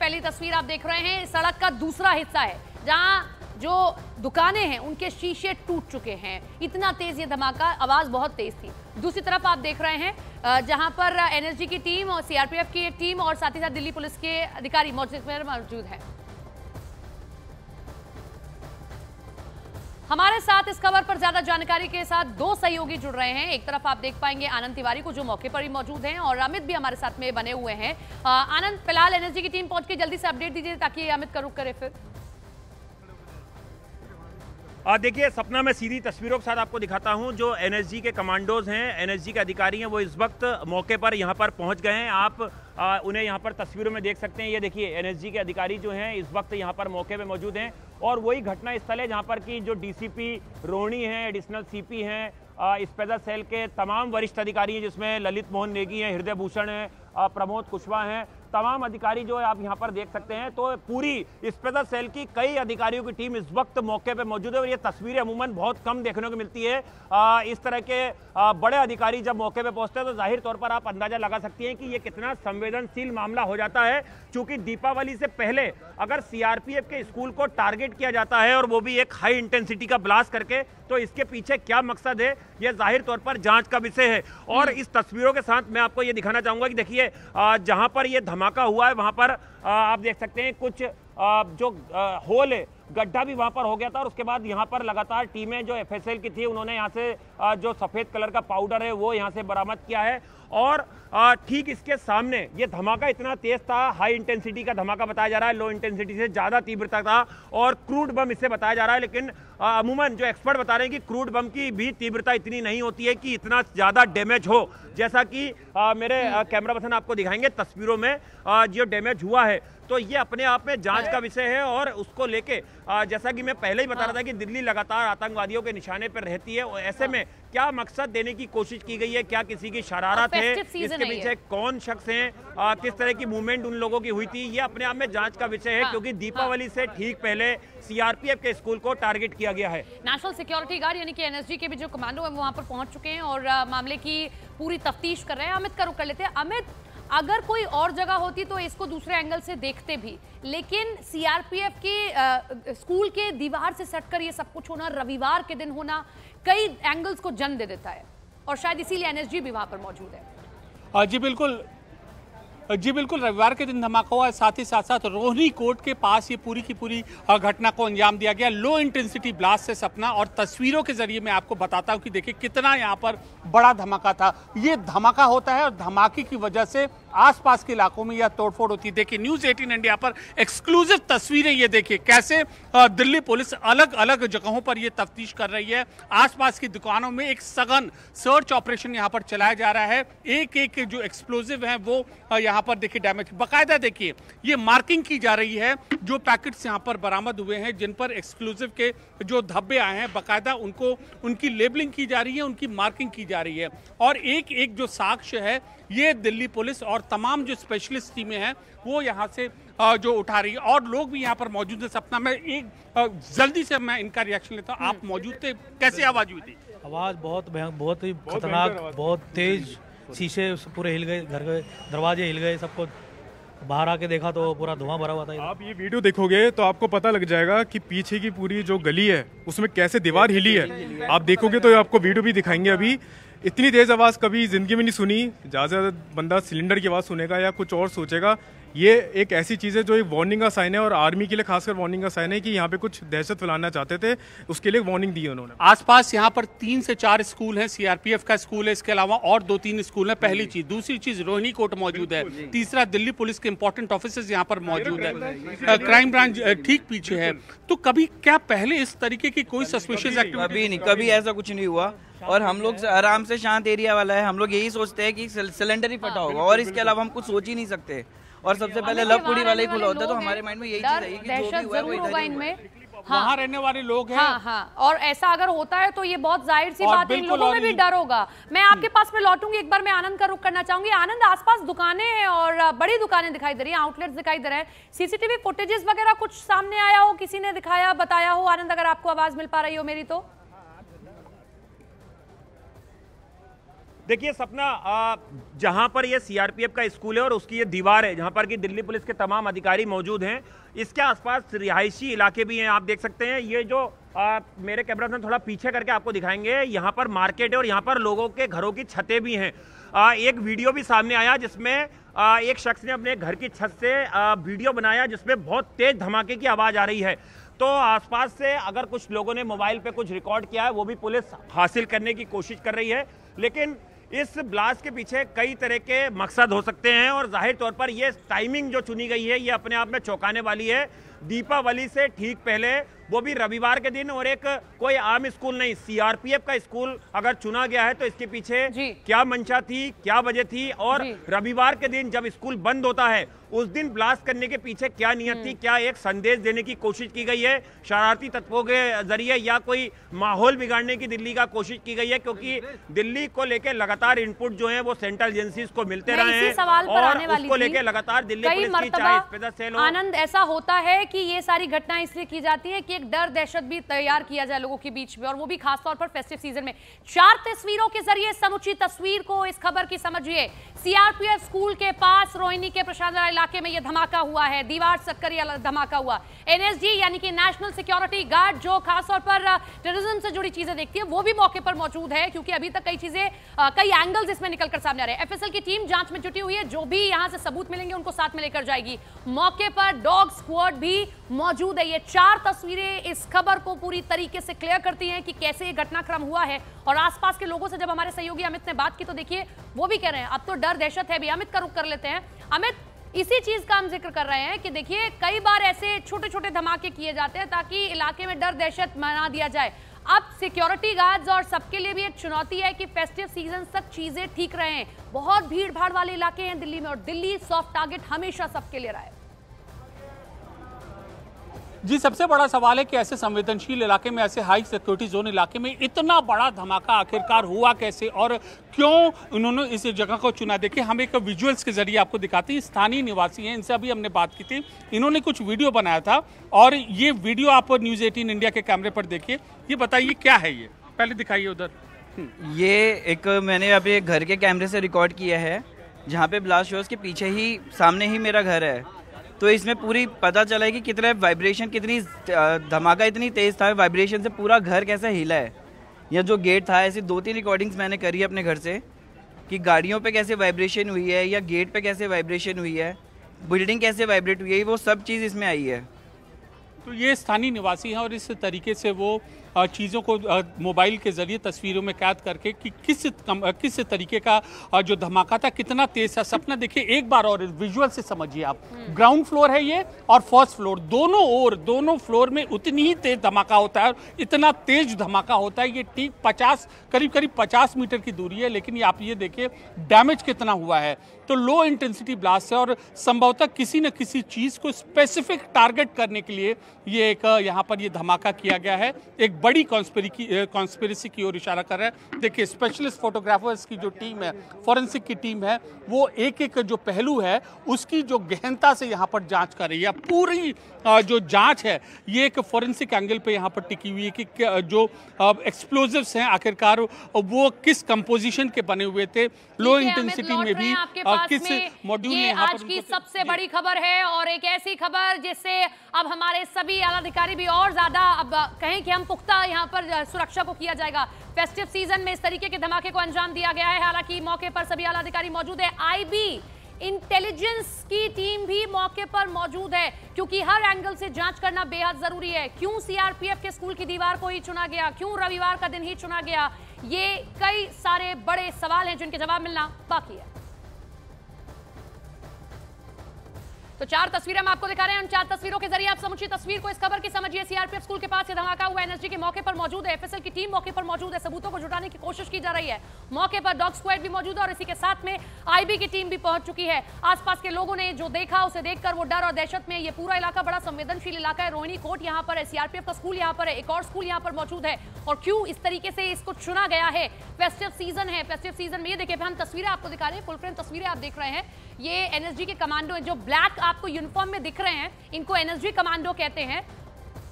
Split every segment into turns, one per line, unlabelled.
पहली तस्वीर आप देख रहे हैं, सड़क का दूसरा हिस्सा है जहां जो दुकानें हैं उनके शीशे टूट चुके हैं। इतना तेज ये धमाका, आवाज बहुत तेज थी। दूसरी तरफ आप देख रहे हैं जहां पर एनएसजी की टीम और सीआरपीएफ की टीम और साथ ही साथ दिल्ली पुलिस के अधिकारी मौजूद हैं। हमारे साथ इस खबर पर ज्यादा जानकारी के साथ दो सहयोगी जुड़ रहे हैं। एक तरफ आप देख पाएंगे आनंद तिवारी को, जो मौके पर ही मौजूद हैं, और अमित भी हमारे साथ में बने हुए हैं। आनंद, फिलहाल एनएसजी की टीम पहुंच के जल्दी से अपडेट दीजिए ताकि अमित का रुख करे। फिर
देखिए सपना, मैं सीधी तस्वीरों के साथ आपको दिखाता हूं। जो एनएसजी के कमांडोज हैं, एनएसजी के अधिकारी हैं, वो इस वक्त मौके पर यहां पर पहुंच गए हैं। आप उन्हें यहां पर तस्वीरों में देख सकते हैं। ये देखिए एनएसजी के अधिकारी जो हैं इस वक्त यहां पर मौके पे मौजूद हैं, और वही घटना स्थल है जहां पर की जो डीसीपी रोहिणी हैं, एडिशनल सीपी हैं, स्पेशल सेल के तमाम वरिष्ठ अधिकारी हैं, जिसमें ललित मोहन नेगी हैं, हृदय भूषण हैं, प्रमोद कुशवाहा हैं, तमाम अधिकारी जो है आप यहां पर देख सकते हैं। तो पूरी स्पेशल सेल की कई अधिकारियों की टीम इस वक्त मौके पे मौजूद है, और ये तस्वीरें अमूमन बहुत कम देखने को मिलती है। इस तरह के बड़े अधिकारी जब मौके पे पहुंचते हैं तो जाहिर तौर पर आप अंदाजा लगा सकती हैं कि ये कितना संवेदनशील मामला हो जाता है। चूंकि दीपावली से पहले अगर सीआरपीएफ के स्कूल को टारगेट किया जाता है, और वो भी एक हाई इंटेंसिटी का ब्लास्ट करके, तो इसके पीछे क्या मकसद है ये जाहिर तौर पर जांच का विषय है। और इस तस्वीरों के साथ मैं आपको ये दिखाना चाहूंगा कि देखिए जहां पर ये धमाका हुआ है वहां पर आप देख सकते हैं कुछ जो होल है, गड्ढा भी वहां पर हो गया था, और उसके बाद यहां पर लगातार टीमें जो एफएसएल की थी उन्होंने यहां से जो सफेद कलर का पाउडर है वो यहां से बरामद किया है। और ठीक इसके सामने ये धमाका इतना तेज था, हाई इंटेंसिटी का धमाका बताया जा रहा है, लो इंटेंसिटी से ज्यादा तीव्रता था, और क्रूड बम इसे बताया जा रहा है। लेकिन अमूमन जो एक्सपर्ट बता रहे हैं कि क्रूड बम की भी तीव्रता इतनी नहीं होती है कि इतना ज्यादा डैमेज हो, जैसा कि मेरे कैमरा पर्सन आपको दिखाएंगे तस्वीरों में जो डैमेज हुआ है। तो ये अपने आप में जांच का विषय है, और उसको लेके जैसा कि मैं पहले ही बता रहा था कि दिल्ली लगातार आतंकवादियों के निशाने पर रहती है, और ऐसे में क्या मकसद देने की कोशिश की गई है, क्या किसी की शरारत है, इसके पीछे कौन शख्स हैं, किस तरह की मूवमेंट उन लोगों की हुई थी, ये अपने आप में जांच का विषय है। क्योंकि दीपावली से ठीक पहले सीआरपीएफ के स्कूल को टारगेट किया गया है।
नेशनल सिक्योरिटी गार्ड यानी कि एनएसजी के भी जो कमांडो है वो वहां पर पहुंच चुके हैं और मामले की पूरी तफ्तीश कर रहे हैं। अमित का रुख कर लेते हैं। अमित, अगर कोई और जगह होती तो इसको दूसरे एंगल से देखते भी, लेकिन सीआरपीएफ के स्कूल के दीवार से सटकर ये सब कुछ होना, रविवार के दिन होना, कई एंगल्स को जन्म दे देता है, और शायद इसीलिए एनएसजी भी वहां पर मौजूद है।
जी बिल्कुल, रविवार के दिन धमाका हुआ है। साथ ही साथ रोहिणी कोर्ट के पास ये पूरी की पूरी घटना को अंजाम दिया गया। लो इंटेंसिटी ब्लास्ट से सपना, और तस्वीरों के जरिए मैं आपको बताता हूं कि देखिए कितना यहाँ पर बड़ा धमाका था। ये धमाका होता है और धमाके की वजह से आसपास के इलाकों में यह तोड़फोड़ होती है। देखिए न्यूज़ 18 इंडिया पर एक्सक्लूसिव तस्वीरें, ये देखिए कैसे दिल्ली पुलिस अलग अलग जगहों पर ये तफ्तीश कर रही है। आसपास की दुकानों में एक सघन सर्च ऑपरेशन यहाँ पर चलाया जा रहा है। एक एक जो एक्सप्लोजिव है वो यहाँ पर देखिए डैमेज, बाकायदा देखिए ये मार्किंग की जा रही है। जो पैकेट्स यहाँ पर बरामद हुए हैं जिन पर एक्सक्लूसिव के जो धब्बे आए हैं, बाकायदा उनको उनकी लेबलिंग की जा रही है, उनकी मार्किंग की जा रही है। और एक एक जो साक्ष्य है ये दिल्ली पुलिस और तमाम जो स्पेशलिस्ट टीमें हैं वो यहाँ से जो उठा रही है, और लोग भी यहाँ पर मौजूद है। सपना में एक जल्दी से मैं इनका रिएक्शन लेता हूँ। आप मौजूद थे, कैसे आवाज हुई थी?
आवाज बहुत ही खतरनाक, बहुत तेज, शीशे पूरे हिल गए, घर के दरवाजे हिल गए, सबको बाहर आके देखा तो पूरा धुआं भरा हुआ था।
आप ये वीडियो देखोगे तो आपको पता लग जाएगा कि पीछे की पूरी जो गली है उसमें कैसे दीवार हिली है। आप देखोगे तो आपको वीडियो भी दिखाएंगे। अभी इतनी तेज आवाज़ कभी जिंदगी में नहीं सुनी। ज़्यादा से ज़्यादा बंदा सिलेंडर की आवाज़ सुनेगा या कुछ और सोचेगा। ये एक ऐसी चीज़ है जो एक वार्निंग का साइन है, और आर्मी के लिए खासकर वार्निंग का साइन है कि यहाँ पे कुछ दहशत फैलाना चाहते थे, उसके लिए वार्निंग दी है उन्होंने।
आसपास यहाँ पर 3 से 4 स्कूल हैं, सीआरपीएफ का स्कूल है, इसके अलावा और 2-3 स्कूल हैं। पहली चीज, दूसरी चीज रोहिणी कोर्ट मौजूद है, तीसरा दिल्ली पुलिस के इंपॉर्टेंट ऑफिसर्स यहाँ पर मौजूद है, क्राइम ब्रांच ठीक पीछे है। तो कभी क्या पहले इस तरीके की कोई सस्पिशियस एक्टिविटी?
कभी नहीं, कभी ऐसा कुछ नहीं हुआ, और हम लोग आराम से शांत एरिया वाला है। हम लोग यही सोचते हैं कि सिलेंडर ही फटा होगा, और इसके अलावा हम कुछ सोच ही नहीं सकते। और सबसे पहले लवपुरी वाला ही खुला होता है, तो हमारे माइंड में यही चीज है कि जो भी हुआ वो इधर ही हुआ।
वहाँ रहने वाले लोग हैं।
हाँ, और ऐसा अगर होता है तो ये बहुत जाहिर सी बात है, इन लोगों में भी डर होगा। मैं आपके पास में लौटूंगी, एक बार मैं आनंद का रुख करना चाहूंगी। आनंद, आसपास दुकानें हैं और बड़ी दुकानें दिखाई दे रही हैं, आउटलेट्स दिखाई दे रहे हैं। सीसीटीवी फुटेजेस वगैरह कुछ सामने आया हो, किसी ने दिखाया, बताया हो? आनंद, अगर आपको आवाज मिल पा रही हो मेरी तो।
देखिए सपना, जहां पर ये सीआरपीएफ का स्कूल है और उसकी ये दीवार है जहां पर कि दिल्ली पुलिस के तमाम अधिकारी मौजूद हैं, इसके आसपास रिहायशी इलाके भी हैं। आप देख सकते हैं ये जो मेरे कैमरा में थोड़ा पीछे करके आपको दिखाएंगे, यहाँ पर मार्केट है और यहाँ पर लोगों के घरों की छतें भी हैं। एक वीडियो भी सामने आया जिसमें एक शख्स ने अपने घर की छत से वीडियो बनाया जिसमें बहुत तेज धमाके की आवाज़ आ रही है। तो आसपास से अगर कुछ लोगों ने मोबाइल पे कुछ रिकॉर्ड किया है वो भी पुलिस हासिल करने की कोशिश कर रही है, लेकिन इस ब्लास्ट के पीछे कई तरह के मकसद हो सकते हैं और जाहिर तौर पर ये टाइमिंग जो चुनी गई है ये अपने आप में चौंकाने वाली है। दीपावली से ठीक पहले, वो भी रविवार के दिन, और एक कोई आम स्कूल नहीं, सीआरपीएफ का स्कूल अगर चुना गया है तो इसके पीछे क्या मंशा थी, क्या वजह थी, और रविवार के दिन जब स्कूल बंद होता है उस दिन ब्लास्ट करने के पीछे क्या नियत थी, क्या एक संदेश देने की कोशिश की गई है शरारती तत्वों के जरिए, या कोई माहौल बिगाड़ने की दिल्ली का कोशिश की गई है? क्योंकि दिल्ली को लेकर लगातार इनपुट जो है वो सेंट्रल एजेंसीज को मिलते रहे हैं और उसको लेकर लगातार दिल्ली पुलिस की चाहे स्पेशल सेल हो।
आनंद, ऐसा होता है कि ये सारी घटनाएं इसलिए की जाती है कि एक डर दहशत भी तैयार किया जाए लोगों के बीच में, और वो भी खासतौर पर फेस्टिव सीजन में। 4 तस्वीरों के जरिए समूची तस्वीर को इस खबर की समझिए। सीआरपीएफ स्कूल के पास रोहिणी के प्रशांत इलाके में यह धमाका हुआ है, दीवार सक्कर यह धमाका हुआ। एनएसजी यानी कि नेशनल सिक्योरिटी गार्ड जो खासतौर पर टेररिज्म से जुड़ी चीजें देखती है वो भी मौके पर मौजूद है, क्योंकि अभी तक कई एंगल्स इसमें निकलकर सामने आ रहे हैं। एफएसएल की टीम जांच में जुटी हुई है, जो भी यहां से सबूत मिलेंगे उनको साथ में लेकर जाएगी। मौके पर डॉग स्क्वाड भी मौजूद है। ये 4 तस्वीरें इस खबर को पूरी तरीके से क्लियर करती हैं कि कैसे ये घटनाक्रम हुआ है। और आसपास के लोगों से जब हमारे सहयोगी अमित ने बात की तो देखिए वो भी कह रहे हैं अब तो डर दहशत है भी। अमित का रुख कर लेते हैं। अमित, इसी चीज का हम जिक्र कर रहे हैं कि देखिए कई बार ऐसे छोटे छोटे धमाके किए जाते हैं ताकि इलाके में डर दहशत मना दिया जाए। अब सिक्योरिटी गार्ड्स और सबके लिए भी एक चुनौती है कि फेस्टिव सीजन तक चीजें ठीक रहें। बहुत भीड़ भाड़ वाले इलाके हैं दिल्ली में और दिल्ली सॉफ्ट टारगेट हमेशा सबके लिए रहा है।
जी, सबसे बड़ा सवाल है कि ऐसे संवेदनशील इलाके में, ऐसे हाई सिक्योरिटी जोन इलाके में इतना बड़ा धमाका आखिरकार हुआ कैसे और क्यों उन्होंने इस जगह को चुना। देखिए, हम एक विजुअल्स के जरिए आपको दिखाते हैं। स्थानीय निवासी हैं, इनसे अभी हमने बात की थी, इन्होंने कुछ वीडियो बनाया था और ये वीडियो आप न्यूज़ 18 इंडिया के कैमरे पर देखिए। ये बताइए क्या है, ये पहले दिखाइए उधर।
ये एक मैंने अपने घर के कैमरे से रिकॉर्ड किया है जहाँ पे ब्लास्ट हुआ, उसके पीछे ही सामने ही मेरा घर है। तो इसमें पूरी पता चला है कि कितना वाइब्रेशन, कितनी धमाका इतनी तेज था, वाइब्रेशन से पूरा घर कैसे हिला है। यह जो गेट था, ऐसी 2-3 रिकॉर्डिंग्स मैंने करी है अपने घर से कि गाड़ियों पे कैसे वाइब्रेशन हुई है या गेट पे कैसे वाइब्रेशन हुई है, बिल्डिंग कैसे वाइब्रेट हुई है, वो सब चीज़ इसमें आई है।
तो ये स्थानीय निवासी हैं और इस तरीके से वो चीज़ों को मोबाइल के जरिए तस्वीरों में कैद करके कि किस तरीके का जो धमाका था, कितना तेज था। सपना देखिए एक बार और विजुअल से समझिए आप। ग्राउंड फ्लोर है ये और फर्स्ट फ्लोर, दोनों फ्लोर में उतनी ही तेज धमाका होता है। इतना तेज धमाका होता है, ये ठीक करीब 50 मीटर की दूरी है, लेकिन ये आप ये देखिए डैमेज कितना हुआ है। तो लो इंटेंसिटी ब्लास्ट है और संभवतः किसी न किसी चीज़ को स्पेसिफिक टारगेट करने के लिए ये एक यहाँ पर ये धमाका किया गया है। एक बड़ी कॉन्स्पिरेसी की ओर इशारा कर रहा है। देखिए, स्पेशलिस्ट फोटोग्राफर्स की जो टीम है, फॉरेंसिक की टीम है, वो एक जो पहलू है उसकी जो गहनता से यहाँ पर जांच कर रही है। पूरी जो जांच है ये एक फॉरेंसिक एंगल पे यहाँ पर टिकी हुई है कि जो एक्सप्लोजिव्स हैं आखिरकार वो किस कंपोजिशन के बने हुए थे, लो इंटेंसिटी में भी किस मॉड्यूल में।
आज की सबसे बड़ी खबर है और एक ऐसी खबर जिससे अब हमारे सभी आला अधिकारी भी और ज्यादा अब कहें कि हम पुख्ता यहाँ पर सुरक्षा को किया जाएगा। फेस्टिव सीजन में इस तरीके के धमाके को अंजाम दिया गया है। हालांकि मौके पर सभी आला अधिकारी मौजूद है। आईबी इंटेलिजेंस की टीम भी मौके पर मौजूद है, क्योंकि हर एंगल से जांच करना बेहद जरूरी है। क्यों सीआरपीएफ के स्कूल की दीवार को ही चुना गया, क्यों रविवार का दिन ही चुना गया, ये कई सारे बड़े सवाल हैं जिनके जवाब मिलना बाकी है। तो 4 तस्वीरें हम आपको दिखा रहे हैं। उन 4 तस्वीरों के जरिए आप समूची तस्वीर को इस खबर की समझिए। सीआरपीएफ स्कूल के पास ये धमाका हुआ, एनएसजी के मौके पर मौजूद है, एफएसएल की टीम मौके पर मौजूद है, सबूतों को जुटाने की कोशिश की जा रही है। मौके पर डॉग स्क्वाड भी मौजूद है और इसी के साथ में आईबी की टीम भी पहुंच चुकी है। आसपास के लोगों ने जो देखा उसे देखकर वो डर और दहशत में, ये पूरा इलाका बड़ा संवेदनशील इलाका है। रोहिणी कोर्ट यहाँ पर है, सीआरपीएफ का स्कूल यहाँ पर है, एक और स्कूल यहाँ पर मौजूद है। और क्यों इस तरीके से इसको चुना गया है, फेस्टिव सीजन है, फेस्टिव सीजन में ये देखिए हम तस्वीरें आपको दिखा रहे हैं, फुल फ्रेम तस्वीरें आप देख रहे हैं। ये एनएसजी के कमांडो हैं जो ब्लैक आपको यूनिफॉर्म में दिख रहे हैं, इनको एनएसजी कमांडो कहते हैं।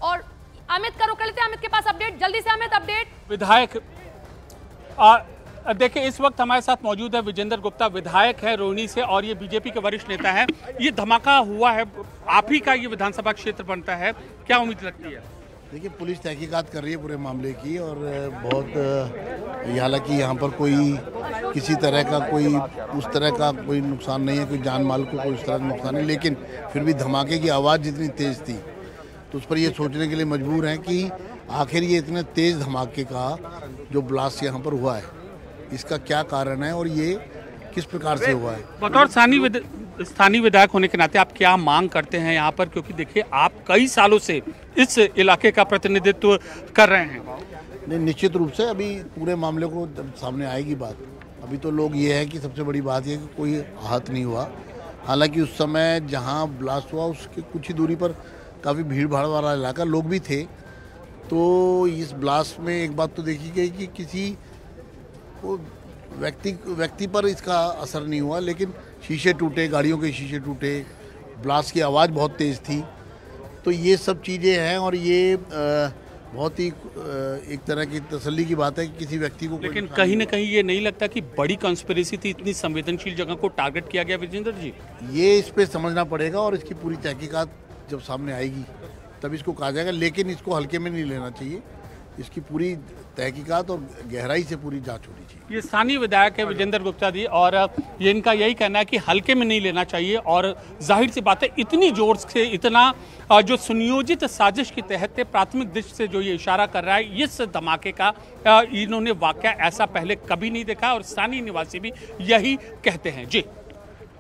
और अमित का रुक लेते हैं, अमित के पास अपडेट जल्दी से। अमित, अपडेट।
विधायक देखिए, इस वक्त हमारे साथ मौजूद है विजेंद्र गुप्ता, विधायक है रोहिणी से और ये बीजेपी के वरिष्ठ नेता है। ये धमाका हुआ है, आप ही का ये विधानसभा क्षेत्र बनता है, क्या उम्मीद लगती है?
देखिए, पुलिस तहकीकात कर रही है पूरे मामले की और बहुत हालांकि यहाँ पर कोई किसी तरह का कोई उस तरह का कोई नुकसान नहीं है, कोई जान माल को कोई उस तरह का नुकसान नहीं, लेकिन फिर भी धमाके की आवाज़ जितनी तेज़ थी तो उस पर ये सोचने के लिए मजबूर हैं कि आखिर ये इतने तेज़ धमाके का जो ब्लास्ट यहाँ पर हुआ है इसका क्या कारण है और ये किस प्रकार से हुआ है।
बतौर स्थानीय विधायक होने के नाते आप क्या मांग करते हैं यहाँ पर, क्योंकि देखिए आप कई सालों से इस इलाके का प्रतिनिधित्व कर रहे हैं?
नहीं, निश्चित रूप से अभी पूरे मामले को जब सामने आएगी बात, अभी तो लोग ये है कि सबसे बड़ी बात ये कि कोई आहत नहीं हुआ। हालांकि उस समय जहाँ ब्लास्ट हुआ उसके कुछ ही दूरी पर काफ़ी भीड़ भाड़ वाला इलाका, लोग भी थे। तो इस ब्लास्ट में एक बात तो देखी गई कि किसी को व्यक्ति पर इसका असर नहीं हुआ, लेकिन शीशे टूटे, गाड़ियों के शीशे टूटे, ब्लास्ट की आवाज़ बहुत तेज़ थी। तो ये सब चीज़ें हैं और ये बहुत ही एक तरह की तसल्ली की बात है कि किसी व्यक्ति को,
लेकिन कहीं ना कहीं ये नहीं लगता कि बड़ी कॉन्स्पिरेसी थी, इतनी संवेदनशील जगह को टारगेट किया गया? विजेंद्र जी,
ये इस पे समझना पड़ेगा और इसकी पूरी तहकीकात जब सामने आएगी तब इसको कहा जाएगा, लेकिन इसको हल्के में नहीं लेना चाहिए। इसकी पूरी तहकीकात और गहराई से पूरी जांच होनी चाहिए।
ये स्थानीय विधायक है विजेंद्र गुप्ता जी और ये इनका यही कहना है कि हल्के में नहीं लेना चाहिए और जाहिर सी बात है इतनी जोर से, इतना जो सुनियोजित साजिश के तहत प्राथमिक दृष्टि से जो ये इशारा कर रहा है, इस धमाके का इन्होंने वाकया ऐसा पहले कभी नहीं देखा और स्थानीय निवासी भी यही कहते हैं। जी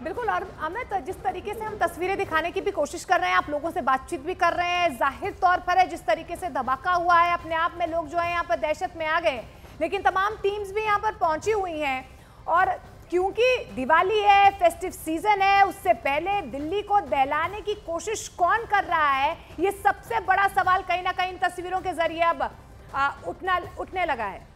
बिल्कुल। और अमित, जिस तरीके से हम तस्वीरें दिखाने की भी कोशिश कर रहे हैं, आप लोगों से बातचीत भी कर रहे हैं, जाहिर तौर पर है जिस तरीके से धमाका हुआ है अपने आप में लोग जो है यहाँ पर दहशत में आ गए, लेकिन तमाम टीम्स भी यहाँ पर पहुंची हुई हैं और क्योंकि दिवाली है, फेस्टिव सीजन है, उससे पहले दिल्ली को दहलाने की कोशिश कौन कर रहा है, ये सबसे बड़ा सवाल कहीं ना कहीं इन तस्वीरों के जरिए अब उठने लगा है।